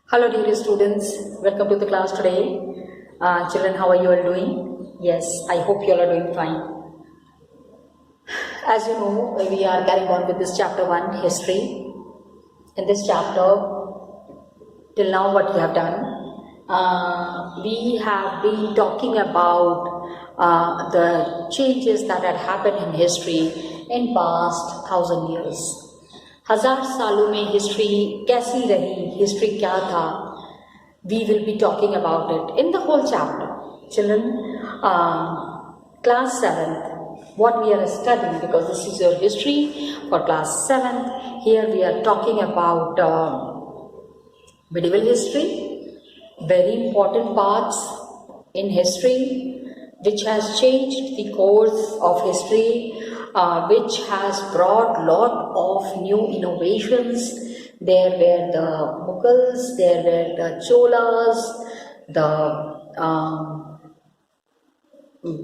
Hello dear students, welcome to the class today. Children, how are you all doing? Yes, I hope you all are doing fine. As you know, we are carrying on with this chapter 1, history. In this chapter, till now what we have done, we have been talking about the changes that had happened in history in past 1000 years. 1000 सालों में history कैसी रही, history क्या था, we will be talking about it in the whole chapter. Children, class 7th, what we are studying, because this is your history for class 7th, here we are talking about medieval history, very important parts in history, which has changed the course of history, which has brought lot of new innovations. There were the Mughals, there were the Cholas, the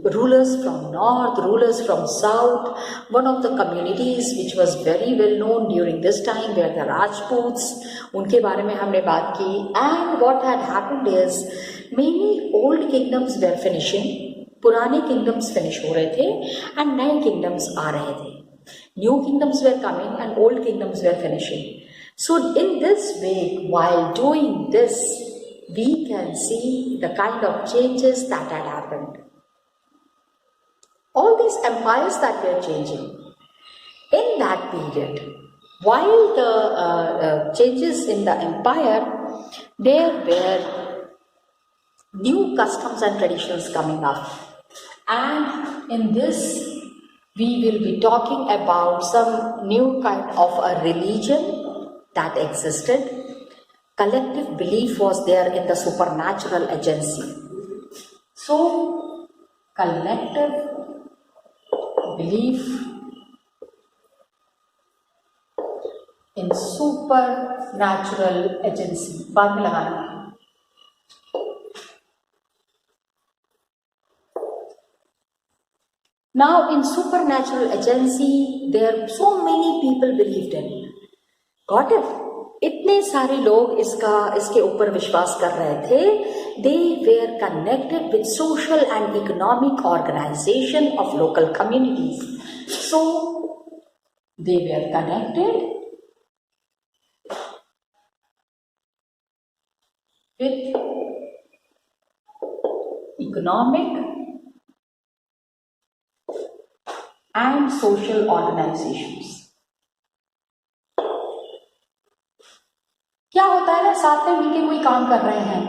rulers from north, rulers from south. One of the communities which was very well known during this time were the Rajputs. उनके बारे में हमने बात की. And what had happened is many old kingdoms were finishing. पुराने kingdoms finish हो रहे थे and नए kingdoms आ रहे थे. New kingdoms were coming and old kingdoms were finishing. So in this way, while doing this, we can see the kind of changes that had happened. All these empires that were changing in that period, while the changes in the empire, there were new customs and traditions coming up. And in this, we will be talking about some new kind of a religion that existed. Collective belief was there in the supernatural agency. So, collective belief in supernatural agency. बाद में लगाना. Now in supernatural agency, there so many people believed in. Got it? इतने सारे लोग इसके ऊपर विश्वास कर रहे थे. They were connected with social and economic organization of local communities. So they were connected with economic and social organizations. क्या होता है ना, साथ में मिलकर कोई काम कर रहे हैं.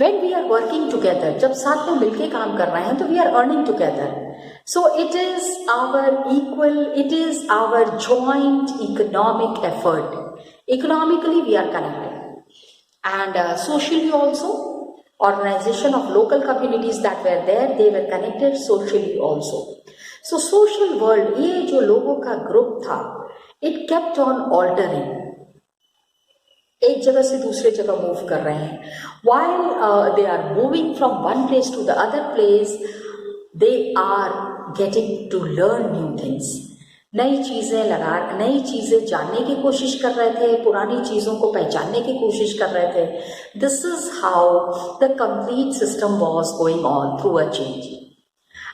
When we are working together, जब साथ में मिलकर काम कर रहे हैं तो we are earning together. So it is our joint economic effort. Economically we are connected, and socially also. Organization of local communities that were there, they were connected socially also. So social world, ये जो लोगों का group था, it kept on altering. एक जगह से दूसरे जगह मूव कर रहे हैं. While they are moving from one place to the other place, they are getting to learn new things. नई चीजें जानने की कोशिश कर रहे थे, पुरानी चीजों को पहचानने की कोशिश कर रहे थे. This is how the complete system was going on through a change.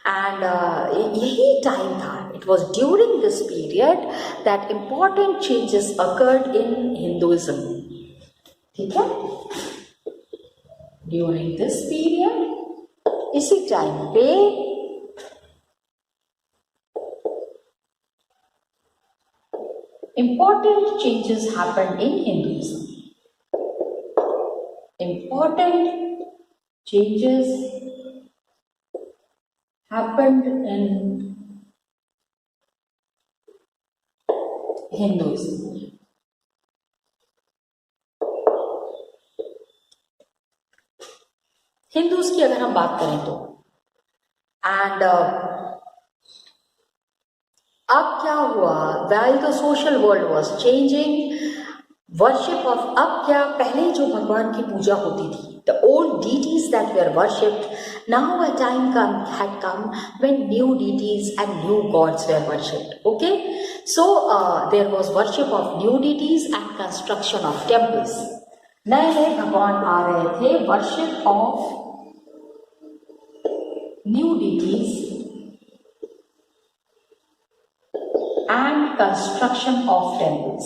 And यही time था. It was during this period that important changes occurred in Hinduism. ठीक है? During this period, इसी टाइम पे important changes happened in Hinduism. Important changes happened in Hinduism. Hindus की अगर हम बात करें तो, एंड अब क्या हुआ, while the social world was changing, worship of, अब क्या, पहले जो भगवान की पूजा होती थी, the old deities that were worshipped, now a time had come when new deities and new gods were worshipped. Okay, So there was worship of new deities and construction of temples. नए नए भगवान आ रहे थे, worship of new deities and construction of temples.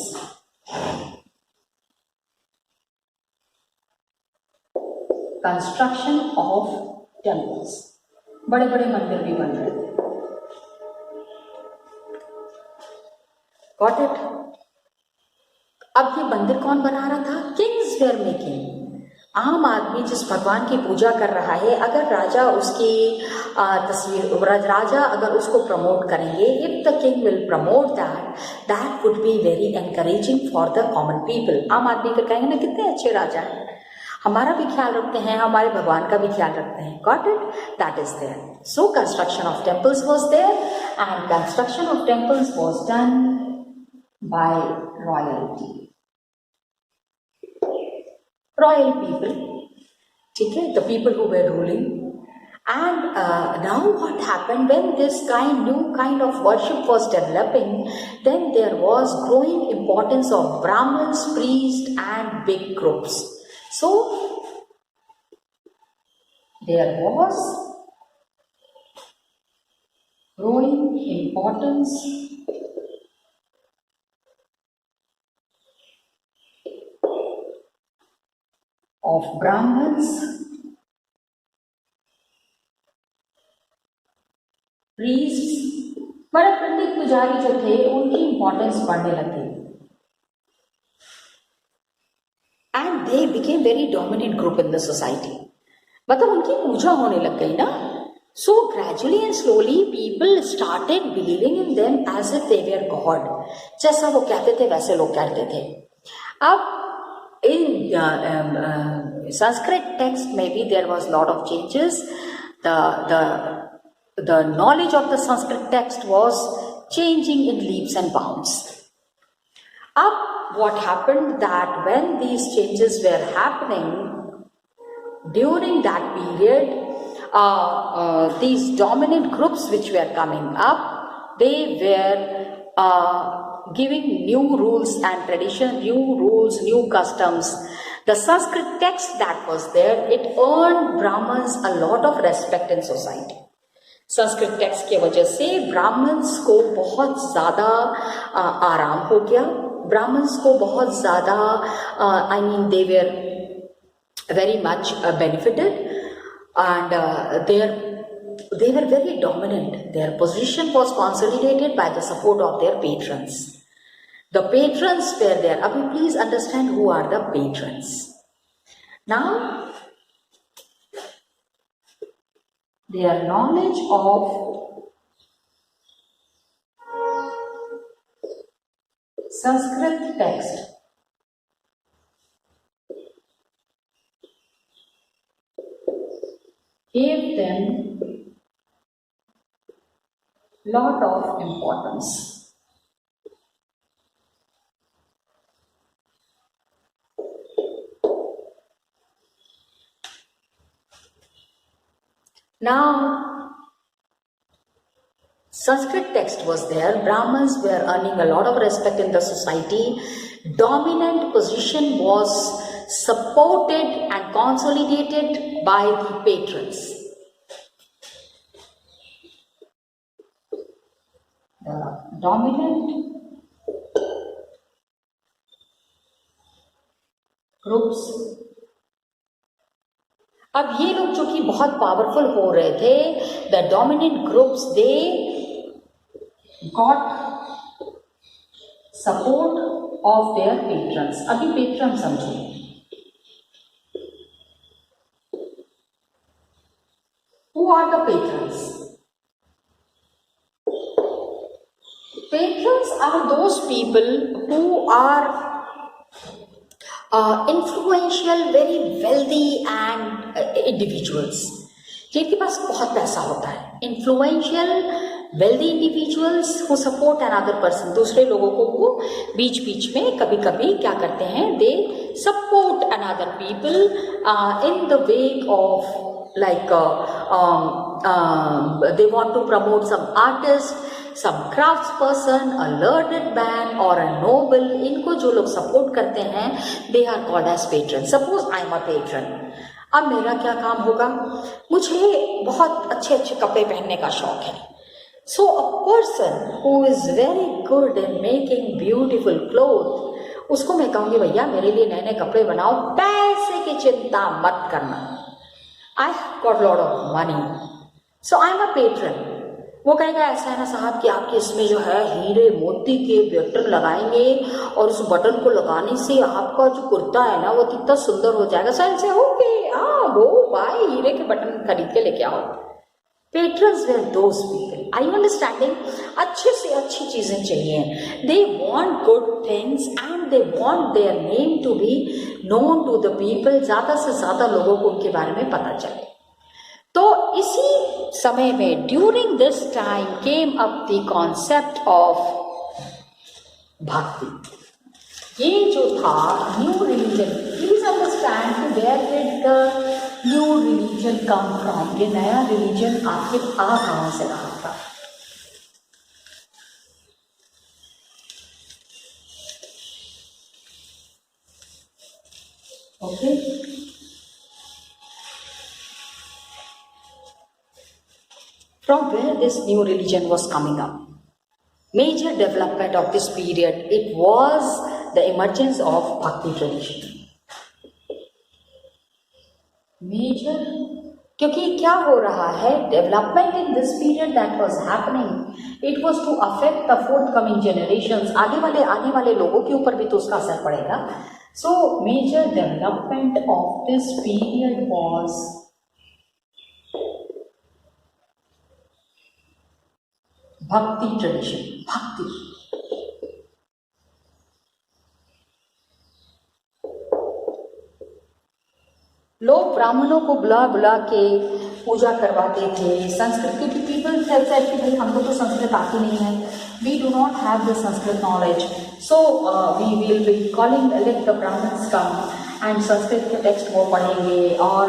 Construction of temples. बड़े बड़े मंदिर भी बन रहे थे. Got it? अब ये मंदिर कौन बना रहा था? Kings were making. आम आदमी जिस भगवान की पूजा कर रहा है, अगर राजा उसकी तस्वीर, राजा अगर उसको प्रमोट करेंगे, if the king will promote that, that would be very encouraging for the common people. आम आदमी फिर कहेंगे ना, कितने अच्छे राजा हैं, हमारा भी ख्याल रखते हैं, हमारे भगवान का भी ख्याल रखते हैं. Got it? That is there. So construction of temples was there, and construction of temples was done by royalty. Royal people, ठीक है, the people who were ruling. And now what happened, when this new kind of worship was developing, then there was growing importance of Brahmins, priests and big groups. So there was growing importance of Brahmins, priests, बड़े पंडित पुजारी जो थे उनकी importance बढ़ने लगी. And they became very dominant group in the society. मतलब उनकी पूजा होने लग गई ना. So gradually and slowly people started believing in them as if they were God. जैसा वो कहते थे वैसे लोग कहते थे. अब in Sanskrit text, maybe there was lot of changes. The knowledge of the Sanskrit text was changing in leaps and bounds. What happened that when these changes were happening during that period, these dominant groups which were coming up, they were giving new rules and tradition, new rules, new customs. The Sanskrit text that was there, it earned Brahmins a lot of respect in society. Sanskrit text की वजह से Brahmins को बहुत ज़्यादा आराम हो गया. Brahmins को बहुत ज़्यादा I mean they were very much benefited, and they were very dominant. Their position was consolidated by the support of their patrons. The patrons were there. Abhi, please understand who are the patrons. Now, their knowledge of Sanskrit text gave them lot of importance. Now, Sanskrit text was there. Brahmins were earning a lot of respect in the society. Dominant position was supported and consolidated by the patrons. The dominant groups. अब ये लोग जो कि बहुत powerful हो रहे थे, the dominant groups, they got support of their patrons. अभी पेट्रन समझो. Who are the patrons? Patrons are those people who are influential, very wealthy and individuals. जिनके पास बहुत पैसा होता है. Influential, wealthy individuals who support another person. दूसरे लोगों को वो बीच बीच में कभी कभी क्या करते हैं, they support another people in the wake of like they want to promote some artist, some crafts person, a learned man or a noble, इनको जो लोग सपोर्ट करते हैं they are called as patrons. Suppose I am a patron. अब मेरा क्या काम होगा? मुझे बहुत अच्छे अच्छे कपड़े पहनने का शौक है. So a person who is very good in making beautiful clothes, उसको मैं कहूँगी भैया मेरे लिए नए नए कपड़े बनाओ, पैसे की चिंता मत करना. I have got lot of money, so I am a patron. वो कहेगा ऐसा है ना साहब कि आपके इसमें जो है हीरे मोती के बटन लगाएंगे और उस बटन को लगाने से आपका जो कुर्ता है ना वो कितना सुंदर हो जाएगा. सर से ओके वो भाई हीरे के बटन खरीद के लेके आओ. Patrons were those people. Are you understanding? अच्छे से अच्छी चीजें चाहिए. They want good things and they want their name to be known to the people. ज्यादा से ज्यादा लोगों को उनके बारे में पता चले. तो इसी समय में during this time came up the concept of भक्ति. ये जो था new religion, please understand where did the new religion come from. ये नया रिलीजन आखिर कहाँ से रहा था? Okay, from where this new religion was coming up? Major development of this period, it was the emergence of Bhakti tradition. Major, क्योंकि क्या हो रहा है? Development in this period that was happening, it was to affect the forthcoming generations. आने वाले लोगों के ऊपर भी तो उसका असर पड़ेगा. So major development of this period was Bhakti tradition. Bhakti. लोग ब्राह्मणों को बुला बुला के पूजा करवाते थे. संस्कृत, क्योंकि पीपल सेड कि भाई हमको तो संस्कृत आती नहीं है, we do not have the Sanskrit knowledge, so we will be calling let the Brahmins come and Sanskrit के टेक्स्ट वो पढ़ेंगे और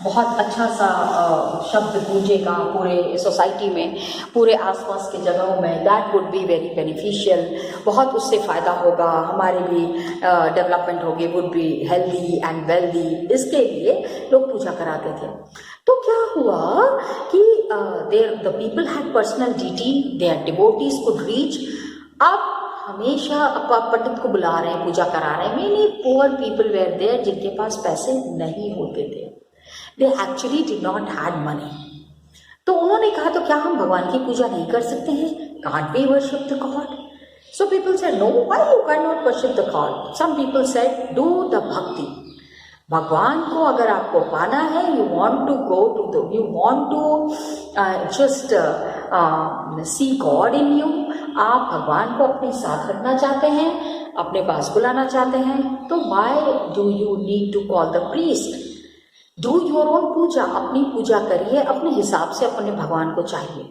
बहुत अच्छा सा शब्द गूंजेगा पूरे सोसाइटी में, पूरे आसपास के जगहों में. That would be very beneficial. बहुत उससे फ़ायदा होगा, हमारी भी डेवलपमेंट होगी, would be healthy and wealthy. इसके लिए लोग पूजा कराते थे. तो क्या हुआ कि the people had personal deity, their devotees could reach. अब हमेशा पंडित को बुला रहे हैं, पूजा करा रहे हैं. Many poor people were there जिनके पास पैसे नहीं होते थे. They actually did not had money. तो उन्होंने कहा तो क्या हम भगवान की पूजा नहीं कर सकते हैं? Can't we worship the God? So people said no. Why you cannot worship the God? Some people said do the bhakti. भगवान को अगर आपको पाना है, you want to just see God in you. आप भगवान को अपने साथ रखना चाहते हैं, अपने पास बुलाना चाहते हैं, तो why do you need to call the priest? Do your own puja. अपनी पूजा करिए अपने हिसाब से, अपने भगवान को चाहिए.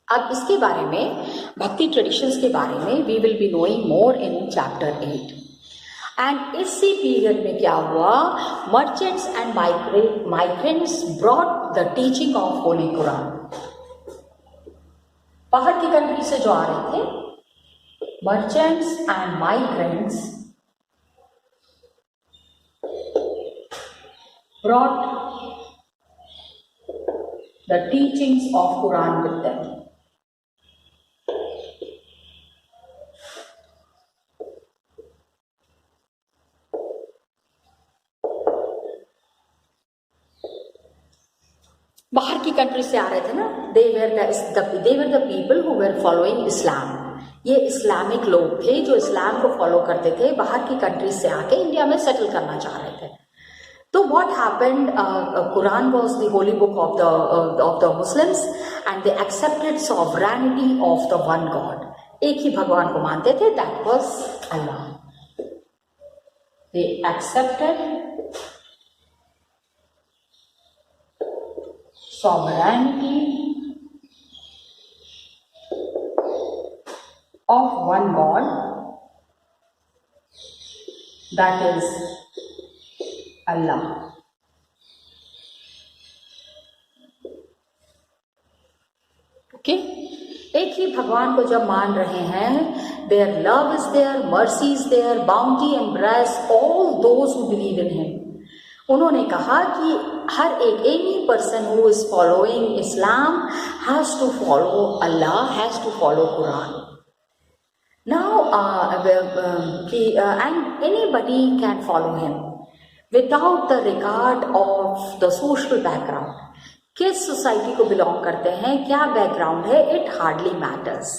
अब इसके बारे में, भक्ति ट्रेडिशंस के बारे में we will be knowing more in chapter 8. And इसी पीरियड में क्या हुआ? Merchants and migrants brought the teaching of holy Quran. बाहर की कंट्री से जो आ रहे थे, merchants and migrants brought the teachings of Quran with them. बाहर की कंट्री से आ रहे थे ना, they were the people who were following Islam. ये इस्लामिक लोग थे जो इस्लाम को फॉलो करते थे, बाहर की कंट्री से आके इंडिया में सेटल करना चाह रहे थे. So what happened? Quran was the holy book of the Muslims, and they accepted sovereignty of the one God. एक ही भगवान को मानते थे, that was Allah. They accepted sovereignty of one God, that is Allah. Okay. एक ही भगवान को जब मान रहे हैं, their love is there, mercy is there, bounty embrace all those who believe in him. उन्होंने कहा कि हर एक, any person who is following Islam has to follow Allah, has to follow Quran. Now, and anybody can follow him without the regard of the social background. किस society को belong करते हैं, क्या बैकग्राउंड है, it hardly matters.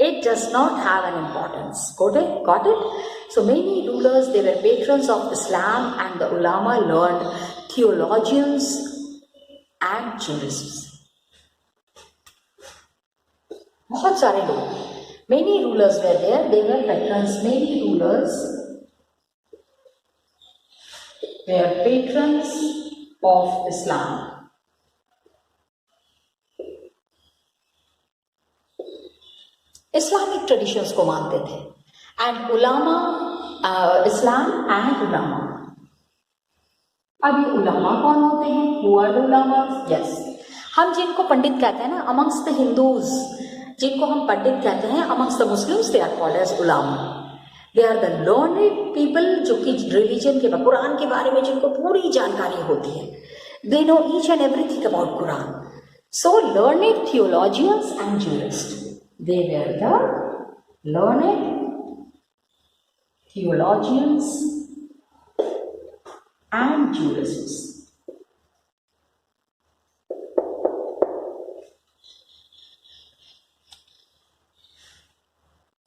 It does not have an importance. Got it? So many rulers, they were patrons of Islam, and the ulama learned theologians and jurists. बहुत सारे लोग, many rulers were there, they were patrons, many rulers were patrons of Islam. Islamic traditions को मानते थे, and ulama, Islam and ulama. अब ये उलामा कौन होते हैं? Who are the ulamas? Yes, हम जिनको पंडित कहते हैं ना, amongst the Hindus, जिनको हम पंडित कहते हैं, amongst the Muslims they are called as ulama. They are the learned people जो कि रिलीजन के, कुरान के बारे में जिनको पूरी जानकारी होती है. They know each and everything about Quran. So learned theologians and jurists. They were the learned theologians and jurists.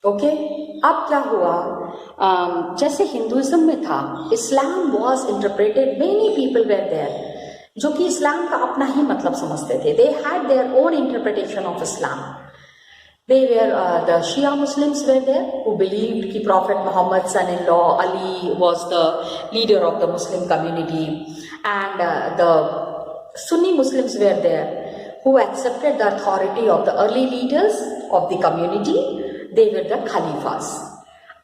Okay, अब क्या हुआ, जैसे हिंदुइज्म में था, Islam was interpreted, many people were there जो कि इस्लाम का अपना ही मतलब समझते थे. They had their own interpretation of Islam. They were the Shia Muslims were there who believed कि Prophet Muhammad's son-in-law Ali was the leader of the Muslim community, and the Sunni Muslims were there who accepted the authority of the early leaders of the community. They were the Khalifas.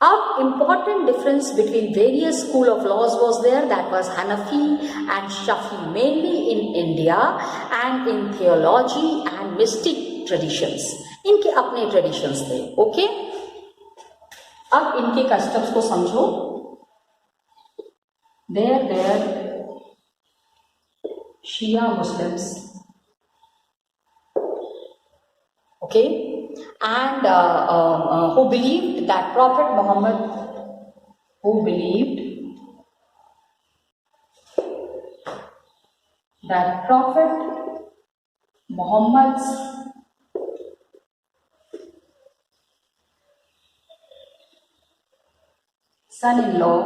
अब important difference between various school of laws was there, that was Hanafi and Shafi mainly in India, and in theology and mystic traditions. इनके अपने traditions थे. Okay, अब इनके customs को समझो. There Shia Muslims, okay, and who believed that Prophet Muhammad, who believed that Prophet Muhammad's son-in-law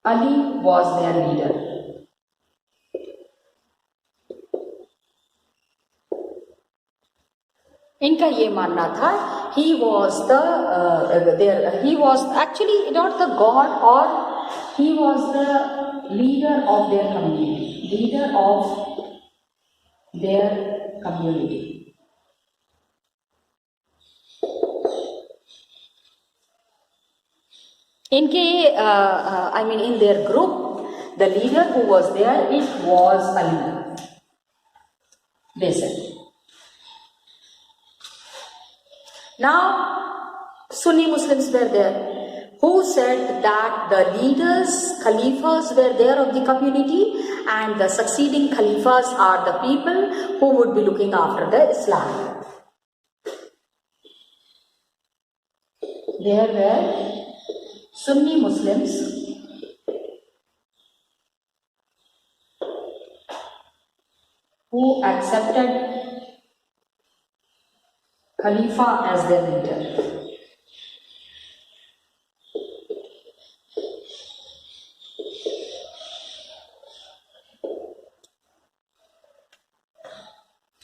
Ali was their leader. इनका ये मानना था, he was he was actually not the god, or he was the leader of their community. इनके I mean in their group, the leader who was there, it was Ali. They said. Now Sunni Muslims were there who said that the leaders, Khalifas were there of the community, and the succeeding Khalifas are the people who would be looking after the Islam. There were Sunni Muslims who accepted Khalifa as their leader.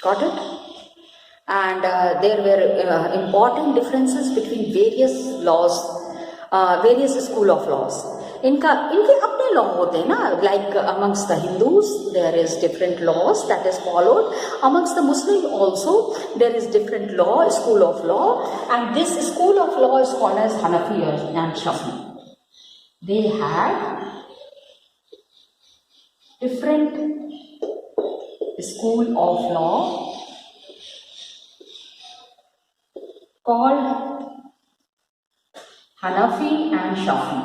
Got it? And there were important differences between various laws, various school of laws. इनके अपने law होते हैं ना, like amongst the Hindus there is different laws that is followed. Amongst the Muslim also there is different law, school of law, and this school of law is called as Hanafi and Shafi. They had different school of law called Hanafi and Shafi.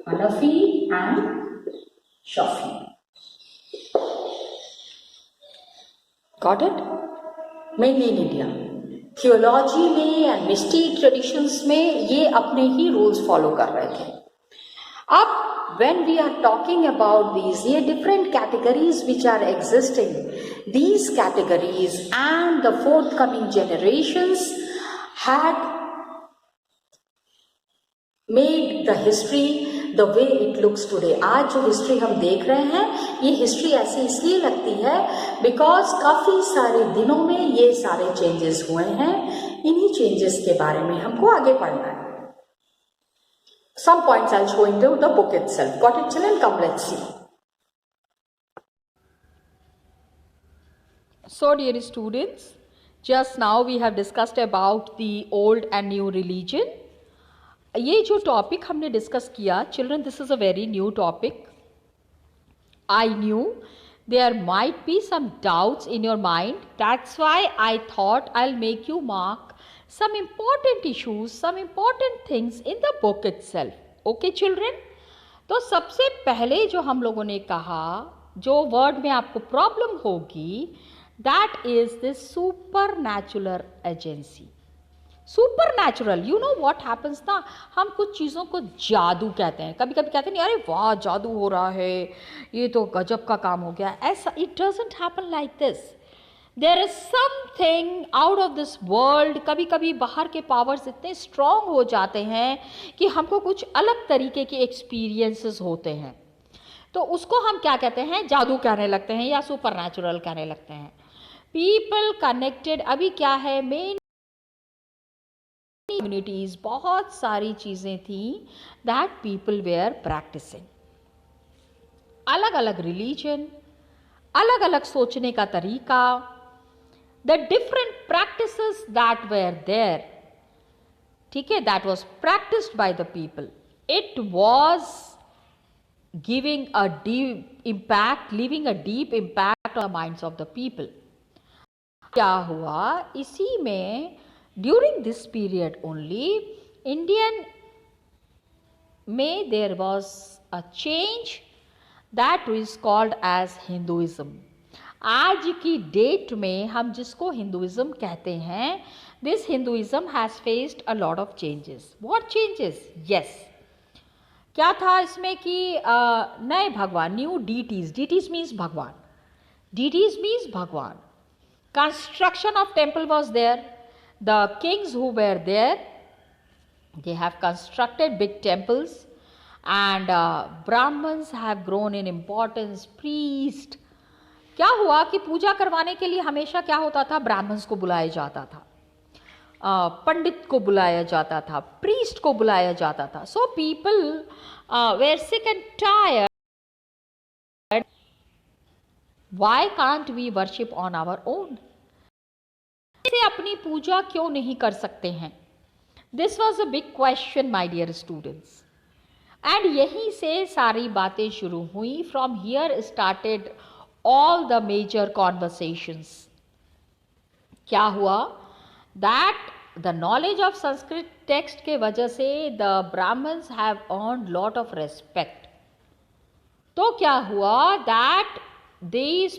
Hanafi and Shafi. Got it? Mainly in India. Theology में and mystic traditions में ये अपने ही rules follow कर रहे थे. अब when we are talking about these, ये different categories which are existing, these categories and the forthcoming generations had made the history the way it looks today. आज जो हिस्ट्री हम देख रहे हैं, ये हिस्ट्री ऐसी इसलिए लगती है बिकॉज काफ़ी सारे दिनों में ये सारे चेंजेस हुए हैं. इन्हीं चेंजेस के बारे में हमको आगे पढ़ना है. Some points I'll show into the book itself. Got it, children? Come, let's see. So, dear students, just now we have discussed about the old and new religion. ये जो टॉपिक हमने डिस्कस किया, children, this is a very new topic. I knew there might be some doubts in your mind. That's why I thought I will make you mark some important issues, some important things in the book itself. Okay children? तो सबसे पहले जो हम लोगों ने कहा, जो word में आपको प्रॉब्लम होगी, that is this supernatural agency. Supernatural, you know what happens ना, हम कुछ चीज़ों को जादू कहते हैं. कभी कभी कहते हैं नहीं, अरे वाह जादू हो रहा है, ये तो गजब का काम हो गया. ऐसा it doesn't happen like this. There is something out of this world. कभी कभी बाहर के पावर्स इतने स्ट्रॉन्ग हो जाते हैं कि हमको कुछ अलग तरीके के एक्सपीरियंसेस होते हैं, तो उसको हम क्या कहते हैं, जादू कहने लगते हैं या सुपरनैचुरल कहने लगते हैं. पीपल कनेक्टेड, अभी क्या है, मेन कम्युनिटीज, बहुत सारी चीज़ें थी दैट पीपल वेयर प्रैक्टिसिंग. अलग अलग रिलीजन, अलग अलग सोचने का तरीका, the different practices that were there. ठीक है, that was practised by the people. It was giving a deep impact, living a deep impact on the minds of the people. क्या हुआ इसी में, during this period only, Indian में there was a change that is called as Hinduism. आज की date में हम जिसको हिंदुइज्म कहते हैं, this Hinduism has faced a lot of changes. What changes? Yes. क्या था इसमें कि नए भगवान, न्यू deities. Deities means भगवान. Deities means भगवान. Construction of temple was there. The kings who were there, they have constructed big temples, and Brahmins have grown in importance. Priest, क्या हुआ कि पूजा करवाने के लिए हमेशा क्या होता था, ब्राह्मण्स को बुलाया जाता था, पंडित को बुलाया जाता था, प्रीस्ट को बुलाया जाता था. So people were sick and tired. Why can't we worship on our own? से अपनी पूजा क्यों नहीं कर सकते हैं? This was a big question my dear students. And यहीं से सारी बातें शुरू हुई. From here started all the major conversations. क्या हुआ, that the knowledge of Sanskrit text के वजह से the Brahmins have earned lot of respect. तो क्या हुआ, that these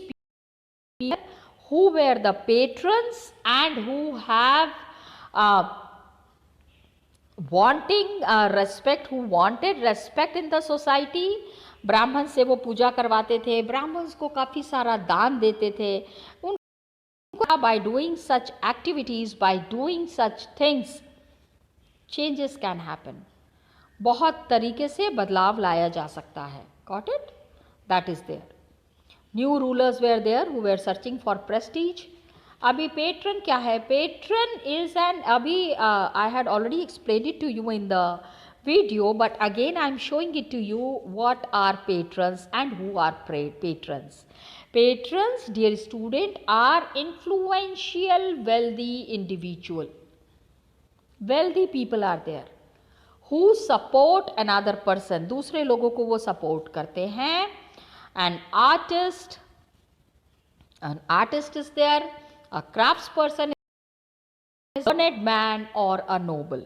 who were the patrons and who have respect, who wanted respect in the society. ब्राह्मण से वो पूजा करवाते थे, ब्राह्मण्स को काफ़ी सारा दान देते थे. उनको by doing such activities, by doing such things, changes can happen. बहुत तरीके से बदलाव लाया जा सकता है. Got it? That is there. New rulers were there who were searching for prestige. अभी patron क्या है? Patron is an, अभी I had already explained it to you in the video, but again I am showing it to you what are patrons and who are patrons. Patrons, dear student, are influential, wealthy individual. Wealthy people are there who support another person. दूसरे लोगों को वो support करते हैं. An artist, An artist is there, a craftsperson is a learned man or a noble.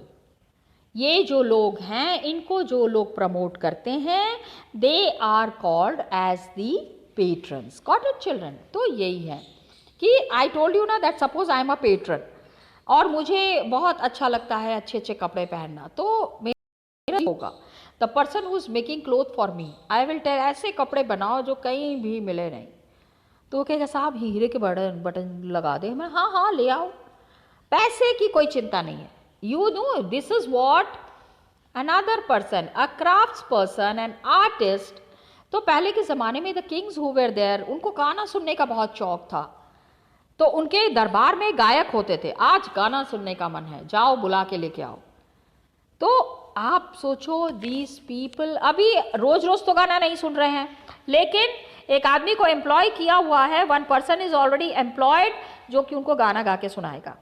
ये जो लोग हैं, इनको जो लोग प्रमोट करते हैं, they are called as the patrons. Got it children? तो यही है कि आई टोल्ड यू ना that suppose I am a patron और मुझे बहुत अच्छा लगता है अच्छे अच्छे कपड़े पहनना, तो मेरा होगा the person who is making cloth for me, I will tell ऐसे कपड़े बनाओ जो कहीं भी मिले नहीं. तो वो कहेगा साहब हीरे के बटन बटन लगा दे. मैं हाँ हाँ ले आओ, पैसे की कोई चिंता नहीं है. You know, this is what another person, a crafts person, an artist. तो पहले के ज़माने में the kings who were there, उनको गाना सुनने का बहुत शौक था, तो उनके दरबार में गायक होते थे. आज गाना सुनने का मन है, जाओ बुला के लेके आओ. तो आप सोचो these people, अभी रोज रोज तो गाना नहीं सुन रहे हैं, लेकिन एक आदमी को एम्प्लॉय किया हुआ है, one person is already employed, जो कि उनको गाना गा के सुनाएगा.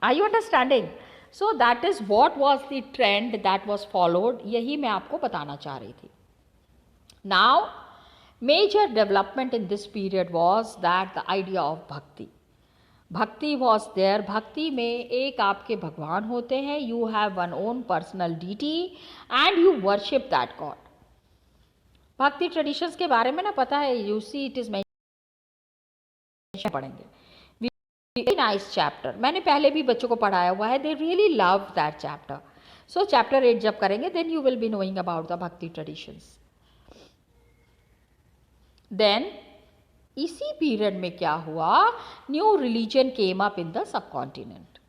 Are you understanding? So that is what was the trend that was followed. यही मैं आपको बताना चाह रही थी. Now, major development in this period was that the idea of bhakti. Bhakti was there. Bhakti में एक आपके भगवान होते हैं. You have one own personal deity and you worship that God. भक्ति traditions के बारे में ना पता है. You see it is mentioned पढ़ेंगे. Very nice chapter. मैंने पहले भी बच्चों को पढ़ाया हुआ है. They really love that chapter. So chapter 8 जब करेंगे then you will be knowing about the bhakti traditions. Then इसी period में क्या हुआ? New religion came up in the subcontinent.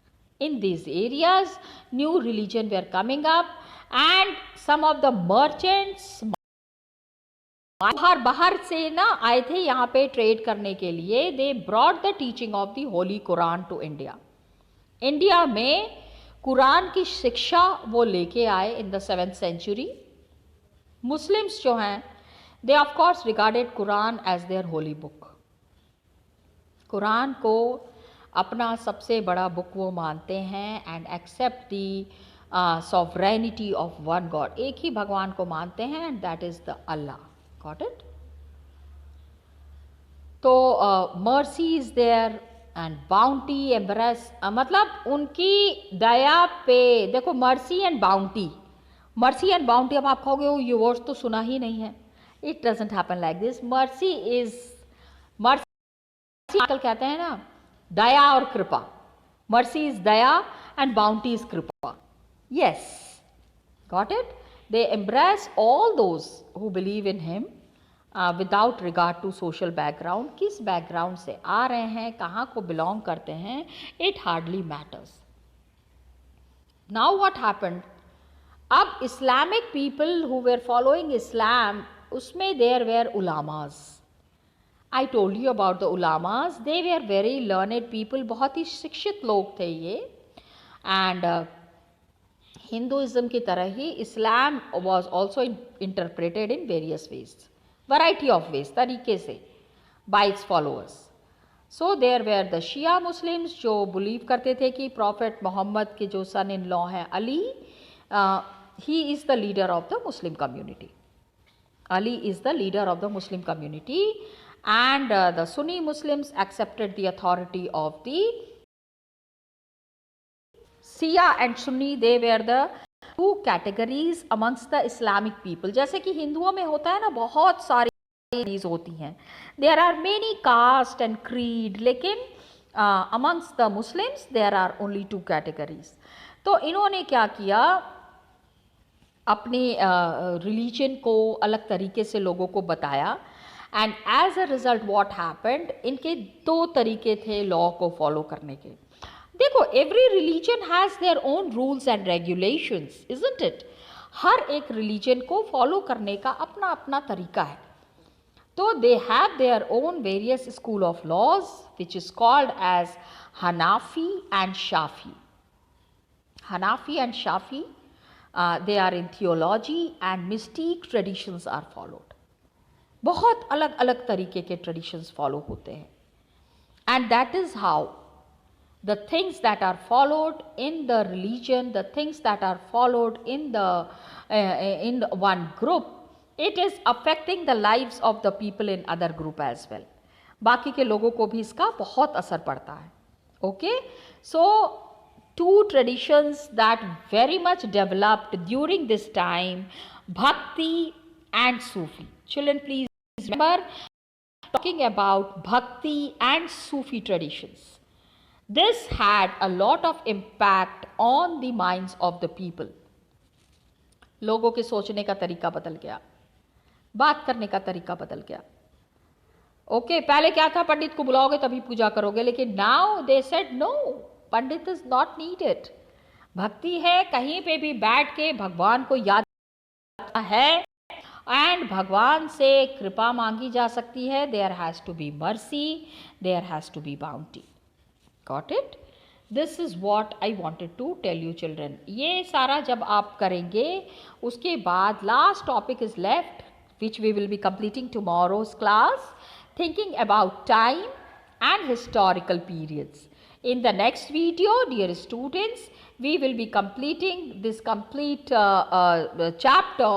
In these areas, new religion were coming up and some of the merchants बाहर से ना आए थे यहाँ पे ट्रेड करने के लिए. They brought the teaching of the holy Quran to India. India में कुरान की शिक्षा वो लेके आए in the 7th century. Muslims जो हैं they of course regarded Quran as their holy book. कुरान को अपना सबसे बड़ा बुक वो मानते हैं and accept the sovereignty of one god. एक ही भगवान को मानते हैं and that is the Allah. Got it? तो mercy is there and bounty embrace, मतलब उनकी दया पे देखो. mercy and bounty, mercy and bounty. अब आप कहोगे ये वर्ड तो सुना ही नहीं है. It doesn't happen like this. mercy आजकल कहते हैं ना दया और कृपा. mercy is Daya and bounty is कृपा. Yes, got it? They embrace all those who believe in him without regard to social background. किस background से आ रहे हैं, कहाँ को belong करते हैं, it hardly matters. Now what happened? अब Islamic people who were following Islam, उसमें there were ulamas. I told you about the ulamas. They were very learned people. बहुत ही शिक्षित लोग थे ये. And हिंदुइज्म की तरह ही Islam was also interpreted in various ways, variety of ways, तरीके से, by its followers. So there were the Shia Muslims जो बिलीव करते थे कि प्रॉफिट मोहम्मद के जो सन इन लॉ हैं Ali, he is the leader of the Muslim community. Ali is the leader of the Muslim community and the Sunni Muslims accepted the authority of the Shia and Sunni. They were the two categories amongst the Islamic people. जैसे कि हिंदुओं में होता है ना, बहुत सारी categories होती हैं. There are many caste and creed, लेकिन amongst the Muslims there are only 2 categories. तो इन्होंने क्या किया, अपने religion को अलग तरीके से लोगों को बताया and as a result what happened, इनके 2 तरीके थे लॉ को फॉलो करने के. देखो, every religion has their own rules and regulations, isn't it? हर एक रिलीजन को फॉलो करने का अपना अपना तरीका है. तो they have their own various school of laws which is called as Hanafi and Shafi. Hanafi and Shafi, they are in theology and mystic traditions are followed. बहुत अलग अलग तरीके के ट्रेडिशंस फॉलो होते हैं. And that is how the things that are followed in the religion, the things that are followed in the one group, it is affecting the lives of the people in other group as well. बाकी के लोगों को भी इसका बहुत असर पड़ता है. Okay, so two traditions that very much developed during this time, Bhakti and Sufi. Children, please remember talking about Bhakti and Sufi traditions. This had a lot of impact on the minds of the people. लोगों के सोचने का तरीका बदल गया, बात करने का तरीका बदल गया. ओके, पहले क्या था, पंडित को बुलाओगे तभी पूजा करोगे, लेकिन now they said no, pandit is not needed. Bhakti है कहीं पे भी बैठ के भगवान को याद करना है एंड भगवान से कृपा मांगी जा सकती है. There has to be mercy, there has to be bounty. Got it? This is what I wanted to tell you children. ये सारा जब आप करेंगे उसके बाद last topic is left which we will be completing tomorrow's class, thinking about time and historical periods. In the next video, dear students, we will be completing this complete chapter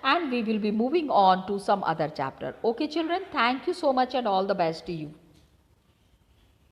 and we will be moving on to some other chapter. Okay children, thank you so much and all the best to you.